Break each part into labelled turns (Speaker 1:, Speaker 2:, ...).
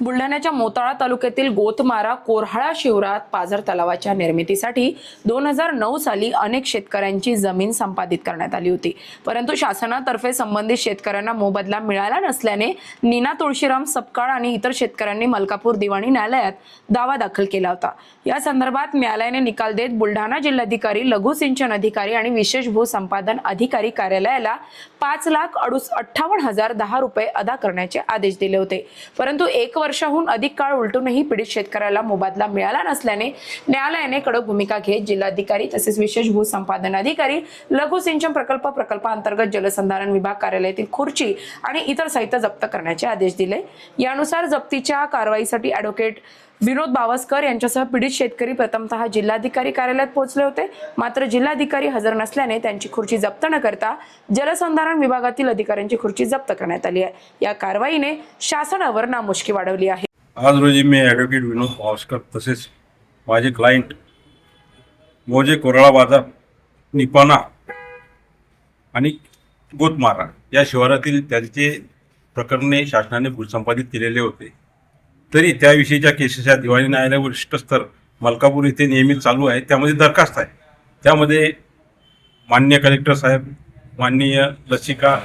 Speaker 1: बुलढाण्याच्या मोताळा तालुक्यातील गोतमारा कोऱ्हाळा शिवारात पाझर तलावाच्या निर्मितीसाठी 2009 साली अनेक शेतकऱ्यांची जमीन संपादित करण्यात आली होती, परंतु शासनातर्फे संबंधित शेतकऱ्यांना मोबदला मिळाला नसल्याने नीना तुळशीराम सपकाळ आणि इतर शेतकऱ्यांनी मलकापूर दिवाणी न्यायालयात दावा दाखल केला होता। या संदर्भात न्यायालयाने निकाल देत बुलढाणा जिल्हाधिकारी, लघु सिंचन अधिकारी आणि विशेष भूसंपादन अधिकारी कार्यालयाला 5,58,010 रुपये अदा करण्याचे आदेश दिले होते, परंतु 1 वर्षाहून अधिक काळ उलटूनही पीडित शेतकऱ्याला मोबदला मिळाला नसल्याने न्यायालयाने कडक भूमिका घेत जिल्हाधिकारी तसेच विशेष भूसंपादन अधिकारी, लघु सिंचन प्रकल्पांतर्गत जलसंधारण विभाग कार्यालयातील खुर्ची आणि इतर साहित्य जप्त करण्याचे आदेश दिले। यानुसार जप्तीच्या कारवाईसाठी ॲडव्होकेट विनोद बावस्कर यांच्यासह पीडित शेतकरी प्रथमतः जिल्हाधिकारी कार्यालयात पोहोचले होते, मात्र जिल्हाधिकारी हजर नसल्याने त्यांची खुर्ची जप्त न करता जलसंधारण विभागातील अधिकाऱ्यांची खुर्ची जप्त करण्यात आली आहे। या कारवाईने शासनावर नामुष्की वाढवली आहे।
Speaker 2: आज रोजी मी ॲडव्होकेट विनोद बावस्कर तसेच माझे क्लायंट मोजे कोराळा बाजार, निपाणा आणि गोतमारा या शिवारातील त्यांचे प्रकरणे शासनाने भूसंपादित केलेले होते, तरी त्याविषयीच्या केसेसच्या दिवाणी न्यायालय वरिष्ठ स्तर मलकापूर येथे नियमित चालू आहे। त्यामध्ये दरखास्त आहे, त्यामध्ये माननीय कलेक्टर साहेब, माननीय लसिका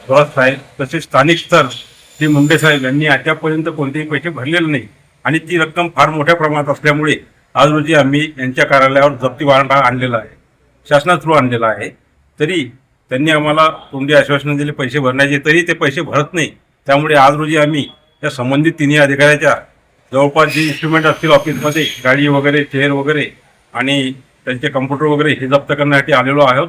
Speaker 2: थोरात साहेब तसेच स्थानिक स्तर श्री मुंडे साहेब यांनी अद्यापपर्यंत कोणतेही पैसे भरलेले नाही आणि ती रक्कम फार मोठ्या प्रमाणात असल्यामुळे आज रोजी आम्ही यांच्या कार्यालयावर जप्ती वॉरंट आणलेला आहे, शासना थ्रू आणलेला आहे। तरी त्यांनी आम्हाला तोंडी आश्वासन दिले पैसे भरण्याचे, तरी ते पैसे भरत नाही। त्यामुळे आज रोजी आम्ही या संबंधित तिन्ही अधिकाऱ्याच्या जवळपास जे इन्स्ट्रुमेंट असतील ऑफिसमध्ये, गाडी वगैरे, चेअर वगैरे आणि त्यांचे कम्प्युटर वगैरे हे जप्त करण्यासाठी आलेलो आहोत।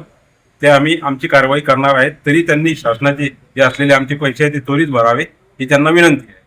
Speaker 2: ते आम्ही आमची कारवाई करणार आहेत, तरी त्यांनी शासनाचे जे असलेले आमचे पैसे आहेत ते त्वरित भरावे ही त्यांना विनंती आहे।